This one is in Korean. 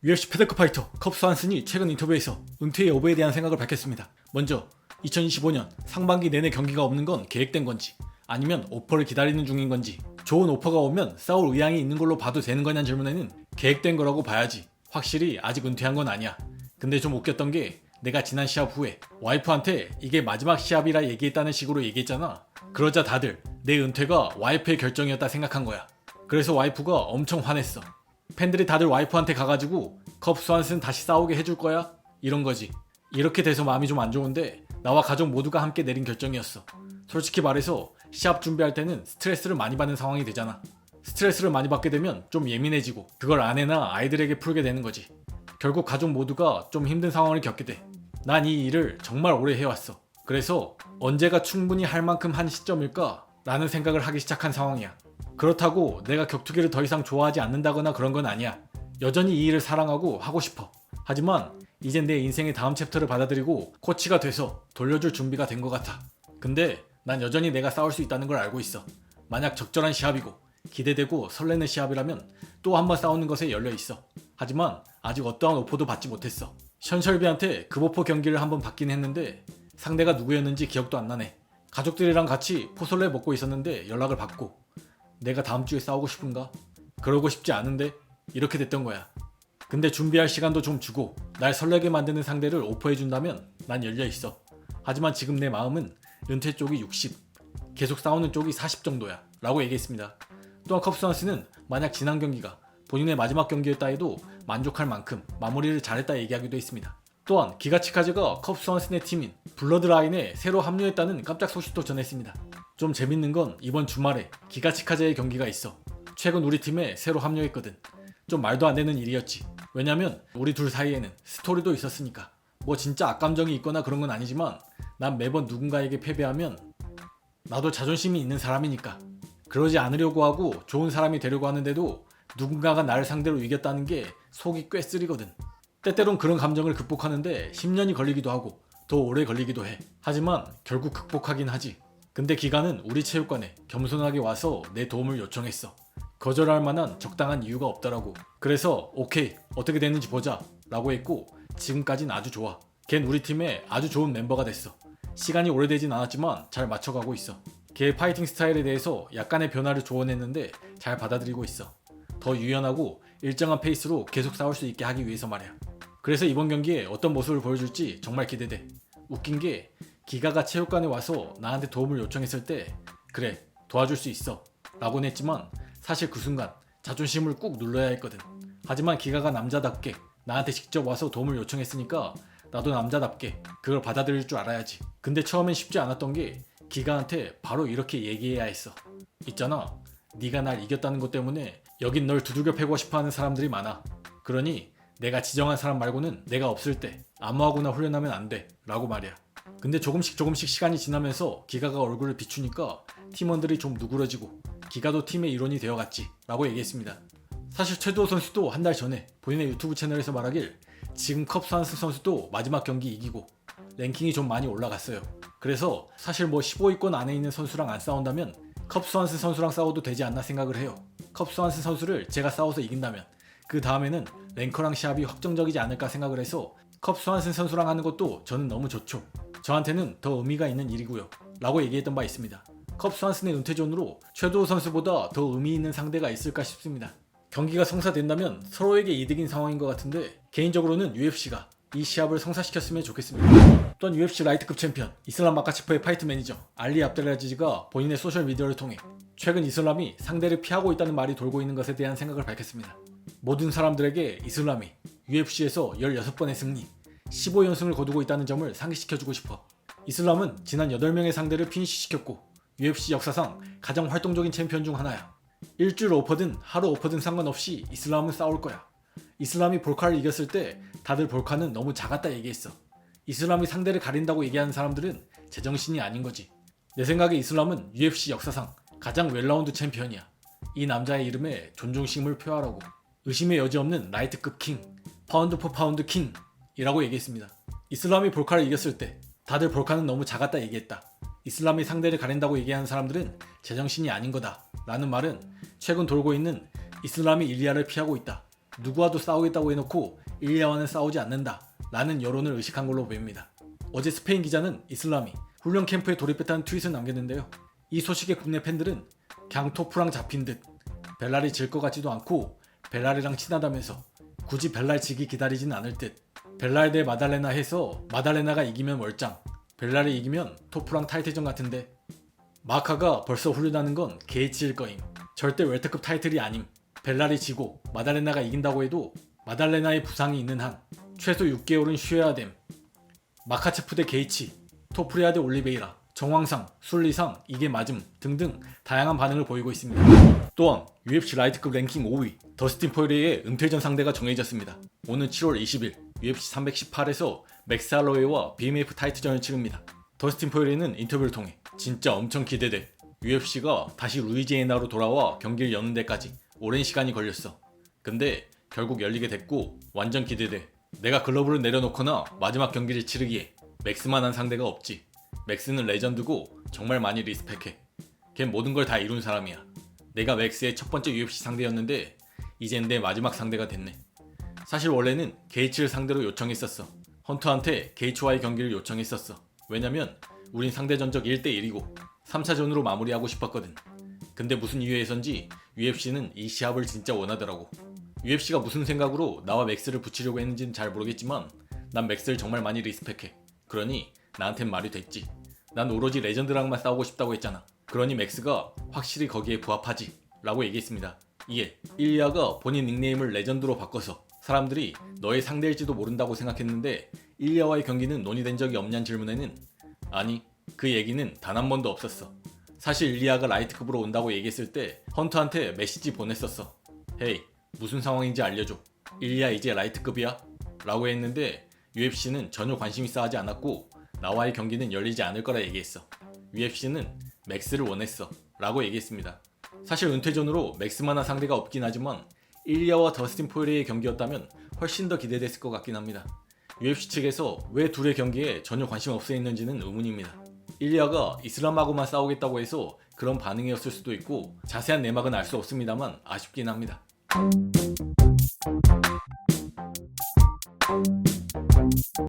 UFC 패드급 파이터 컵스 한슨이 최근 인터뷰에서 은퇴의 여부에 대한 생각을 밝혔습니다. 먼저 2025년 상반기 내내 경기가 없는 건 계획된 건지 아니면 오퍼를 기다리는 중인 건지, 좋은 오퍼가 오면 싸울 의향이 있는 걸로 봐도 되는 거냐는 질문에는 계획된 거라고 봐야지, 확실히 아직 은퇴한 건 아니야. 근데 좀 웃겼던 게 내가 지난 시합 후에 와이프한테 이게 마지막 시합이라 얘기했다는 식으로 얘기했잖아. 그러자 다들 내 은퇴가 와이프의 결정이었다 생각한 거야. 그래서 와이프가 엄청 화냈어. 팬들이 다들 와이프한테 가가지고 컵스 한슨 다시 싸우게 해줄 거야? 이런 거지. 이렇게 돼서 마음이 좀 안 좋은데 나와 가족 모두가 함께 내린 결정이었어. 솔직히 말해서 시합 준비할 때는 스트레스를 많이 받는 상황이 되잖아. 스트레스를 많이 받게 되면 좀 예민해지고 그걸 아내나 아이들에게 풀게 되는 거지. 결국 가족 모두가 좀 힘든 상황을 겪게 돼. 난 이 일을 정말 오래 해왔어. 그래서 언제가 충분히 할 만큼 한 시점일까? 라는 생각을 하기 시작한 상황이야. 그렇다고 내가 격투기를 더 이상 좋아하지 않는다거나 그런 건 아니야. 여전히 이 일을 사랑하고 하고 싶어. 하지만 이젠 내 인생의 다음 챕터를 받아들이고 코치가 돼서 돌려줄 준비가 된 것 같아. 근데 난 여전히 내가 싸울 수 있다는 걸 알고 있어. 만약 적절한 시합이고 기대되고 설레는 시합이라면 또 한 번 싸우는 것에 열려 있어. 하지만 아직 어떠한 오퍼도 받지 못했어. 션셜비한테 급오퍼 경기를 한번 받긴 했는데 상대가 누구였는지 기억도 안 나네. 가족들이랑 같이 포솔레 먹고 있었는데 연락을 받고 내가 다음 주에 싸우고 싶은가? 그러고 싶지 않은데? 이렇게 됐던 거야. 근데 준비할 시간도 좀 주고 날 설레게 만드는 상대를 오퍼해준다면 난 열려있어. 하지만 지금 내 마음은 은퇴 쪽이 60, 계속 싸우는 쪽이 40 정도야 라고 얘기했습니다. 또한 컵스 한슨은 만약 지난 경기가 본인의 마지막 경기였다 해도 만족할 만큼 마무리를 잘했다 얘기하기도 했습니다. 또한 기가치카즈가 컵스 한슨의 팀인 블러드라인에 새로 합류했다는 깜짝 소식도 전했습니다. 좀 재밌는 건 이번 주말에 기가치카즈의 경기가 있어. 최근 우리 팀에 새로 합류했거든. 좀 말도 안 되는 일이었지. 왜냐면 우리 둘 사이에는 스토리도 있었으니까. 뭐 진짜 악감정이 있거나 그런 건 아니지만 난 매번 누군가에게 패배하면 나도 자존심이 있는 사람이니까 그러지 않으려고 하고 좋은 사람이 되려고 하는데도 누군가가 나를 상대로 이겼다는 게 속이 꽤 쓰리거든. 때때론 그런 감정을 극복하는데 10년이 걸리기도 하고 더 오래 걸리기도 해. 하지만 결국 극복하긴 하지. 근데 기가는 우리 체육관에 겸손하게 와서 내 도움을 요청했어. 거절할 만한 적당한 이유가 없더라고. 그래서 오케이, 어떻게 되는지 보자 라고 했고 지금까진 아주 좋아. 걘 우리 팀에 아주 좋은 멤버가 됐어. 시간이 오래되진 않았지만 잘 맞춰가고 있어. 걔의 파이팅 스타일에 대해서 약간의 변화를 조언했는데 잘 받아들이고 있어. 더 유연하고 일정한 페이스로 계속 싸울 수 있게 하기 위해서 말이야. 그래서 이번 경기에 어떤 모습을 보여줄지 정말 기대돼. 웃긴 게 기가가 체육관에 와서 나한테 도움을 요청했을 때 그래, 도와줄 수 있어 라고는 했지만 사실 그 순간 자존심을 꾹 눌러야 했거든. 하지만 기가가 남자답게 나한테 직접 와서 도움을 요청했으니까 나도 남자답게 그걸 받아들일 줄 알아야지. 근데 처음엔 쉽지 않았던 게 기가한테 바로 이렇게 얘기해야 했어. 있잖아, 네가 날 이겼다는 것 때문에 여긴 널 두들겨 패고 싶어하는 사람들이 많아. 그러니 내가 지정한 사람 말고는 내가 없을 때 아무하고나 훈련하면 안 돼 라고 말이야. 근데 조금씩 시간이 지나면서 기가가 얼굴을 비추니까 팀원들이 좀 누그러지고 기가도 팀의 일원이 되어갔지 라고 얘기했습니다. 사실 최두호 선수도 한 달 전에 본인의 유튜브 채널에서 말하길 지금 컵스 한슨 선수도 마지막 경기 이기고 랭킹이 좀 많이 올라갔어요. 그래서 사실 뭐 15위권 안에 있는 선수랑 안 싸운다면 컵스 한슨 선수랑 싸워도 되지 않나 생각을 해요. 컵스 한슨 선수를 제가 싸워서 이긴다면 그 다음에는 랭커랑 시합이 확정적이지 않을까 생각을 해서 컵스 한슨 선수랑 하는 것도 저는 너무 좋죠. 저한테는 더 의미가 있는 일이고요 라고 얘기했던 바 있습니다. 컵스 한슨의 은퇴전으로 최두호 선수보다 더 의미 있는 상대가 있을까 싶습니다. 경기가 성사된다면 서로에게 이득인 상황인 것 같은데 개인적으로는 UFC가 이 시합을 성사시켰으면 좋겠습니다. 또한 UFC 라이트급 챔피언 이슬람 마카치프의 파이트 매니저 알리 압델라지즈가 본인의 소셜미디어를 통해 최근 이슬람이 상대를 피하고 있다는 말이 돌고 있는 것에 대한 생각을 밝혔습니다. 모든 사람들에게 이슬람이 UFC에서 16번의 승리, 15연승을 거두고 있다는 점을 상기시켜주고 싶어. 이슬람은 지난 8명의 상대를 피니시시켰고 UFC 역사상 가장 활동적인 챔피언 중 하나야. 일주일 오퍼든 하루 오퍼든 상관없이 이슬람은 싸울 거야. 이슬람이 볼카를 이겼을 때 다들 볼카는 너무 작았다 얘기했어. 이슬람이 상대를 가린다고 얘기하는 사람들은 제정신이 아닌 거지. 내 생각에 이슬람은 UFC 역사상 가장 웰라운드 챔피언이야. 이 남자의 이름에 존중심을 표하라고. 의심의 여지 없는 라이트급 킹, 파운드 포 파운드 킹 이라고 얘기했습니다. 이슬람이 볼카를 이겼을 때 다들 볼카는 너무 작았다 얘기했다. 이슬람이 상대를 가린다고 얘기하는 사람들은 제정신이 아닌 거다 라는 말은 최근 돌고 있는 이슬람이 일리아를 피하고 있다. 누구와도 싸우겠다고 해놓고 일리아와는 싸우지 않는다. 라는 여론을 의식한 걸로 보입니다. 어제 스페인 기자는 이슬람이 훈련 캠프에 돌입했다는 트윗을 남겼는데요. 이 소식에 국내 팬들은 그냥 토프랑 잡힌 듯, 벨랄이 질 것 같지도 않고 벨랄이랑 친하다면서 굳이 벨랄 지기 기다리진 않을 듯, 벨랄 대 마달레나 해서 마달레나가 이기면 월장, 벨랄이 이기면 토프랑 타이틀전 같은데, 마카가 벌써 훈련하는 건 개치일 거임. 절대 웰터급 타이틀이 아님. 벨랄이 지고 마달레나가 이긴다고 해도 마달레나의 부상이 있는 한 최소 6개월은 쉬어야 됨. 마카체프 대 게이치, 토프리아 대 올리베이라, 정황상, 순리상 이게 맞음 등등 다양한 반응을 보이고 있습니다. 또한 UFC 라이트급 랭킹 5위 더스틴 포이리의 은퇴전 상대가 정해졌습니다. 오는 7월 20일 UFC 318에서 맥스 할로웨이와 BMF 타이틀전을 치릅니다. 더스틴 포이리는 인터뷰를 통해 진짜 엄청 기대돼. UFC가 다시 루이지애나로 돌아와 경기를 여는 데까지 오랜 시간이 걸렸어. 근데 결국 열리게 됐고 완전 기대돼. 내가 글러브를 내려놓거나 마지막 경기를 치르기에 맥스만한 상대가 없지. 맥스는 레전드고 정말 많이 리스펙해. 걘 모든 걸 다 이룬 사람이야. 내가 맥스의 첫 번째 UFC 상대였는데 이젠 내 마지막 상대가 됐네. 사실 원래는 게이츠를 상대로 요청했었어. 헌터한테 게이츠와의 경기를 요청했었어. 왜냐면 우린 상대 전적 1대1이고 3차전으로 마무리하고 싶었거든. 근데 무슨 이유에선지 UFC는 이 시합을 진짜 원하더라고. UFC가 무슨 생각으로 나와 맥스를 붙이려고 했는지는 잘 모르겠지만 난 맥스를 정말 많이 리스펙해. 그러니 나한텐 말이 됐지. 난 오로지 레전드랑만 싸우고 싶다고 했잖아. 그러니 맥스가 확실히 거기에 부합하지 라고 얘기했습니다. 이에 일리아가 본인 닉네임을 레전드로 바꿔서 사람들이 너의 상대일지도 모른다고 생각했는데 일리아와의 경기는 논의된 적이 없냐는 질문에는 아니, 그 얘기는 단 한 번도 없었어. 사실 일리아가 라이트급으로 온다고 얘기했을 때 헌터한테 메시지 보냈었어. 헤이, 무슨 상황인지 알려줘. 일리아 이제 라이트급이야? 라고 했는데 UFC는 전혀 관심 있어 하지 않았고 나와의 경기는 열리지 않을 거라 얘기했어. UFC는 맥스를 원했어 라고 얘기했습니다. 사실 은퇴전으로 맥스만한 상대가 없긴 하지만 일리아와 더스틴 포이리의 경기였다면 훨씬 더 기대됐을 것 같긴 합니다. UFC 측에서 왜 둘의 경기에 전혀 관심 없어 했는지는 의문입니다. 일리아가 이슬람하고만 싸우겠다고 해서 그런 반응이었을 수도 있고 자세한 내막은 알 수 없습니다만 아쉽긴 합니다.